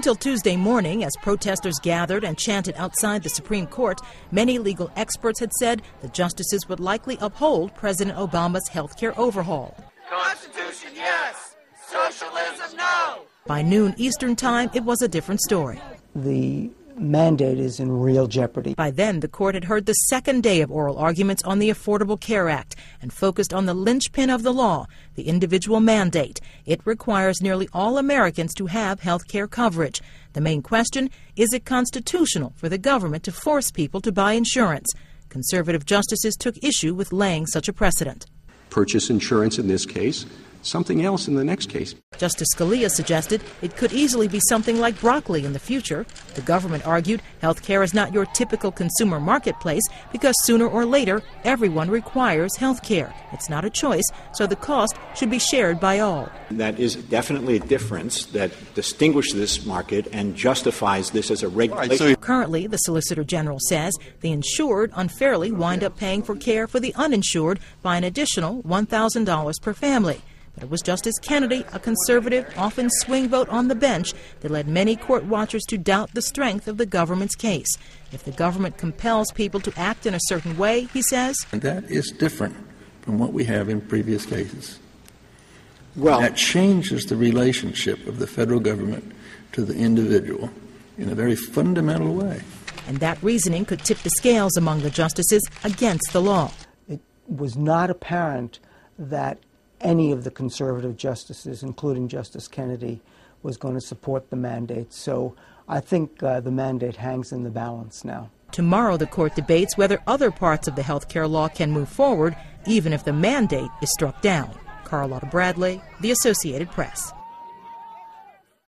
until Tuesday morning, as protesters gathered and chanted outside the Supreme Court, many legal experts had said the justices would likely uphold President Obama's health care overhaul. Constitution, yes. Socialism, no. By noon Eastern time, it was a different story. The mandate is in real jeopardy. By then, the court had heard the second day of oral arguments on the Affordable Care Act and focused on the linchpin of the law, the individual mandate. It requires nearly all Americans to have health care coverage. The main question, is it constitutional for the government to force people to buy insurance? Conservative justices took issue with laying such a precedent. Purchase insurance in this case, something else in the next case. Justice Scalia suggested it could easily be something like broccoli in the future. The government argued health care is not your typical consumer marketplace because sooner or later everyone requires health care. It's not a choice, so the cost should be shared by all. That is definitely a difference that distinguishes this market and justifies this as a regulation. Currently, the Solicitor General says the insured unfairly wind up paying for care for the uninsured by an additional $1,000 per family. But it was Justice Kennedy, a conservative, often swing vote on the bench, that led many court watchers to doubt the strength of the government's case. If the government compels people to act in a certain way, he says, and that is different from what we have in previous cases. Well, that changes the relationship of the federal government to the individual in a very fundamental way. And that reasoning could tip the scales among the justices against the law. It was not apparent that any of the conservative justices, including Justice Kennedy, was going to support the mandate. So I think the mandate hangs in the balance now. Tomorrow the court debates whether other parts of the health care law can move forward, even if the mandate is struck down. Carlotta Bradley, The Associated Press.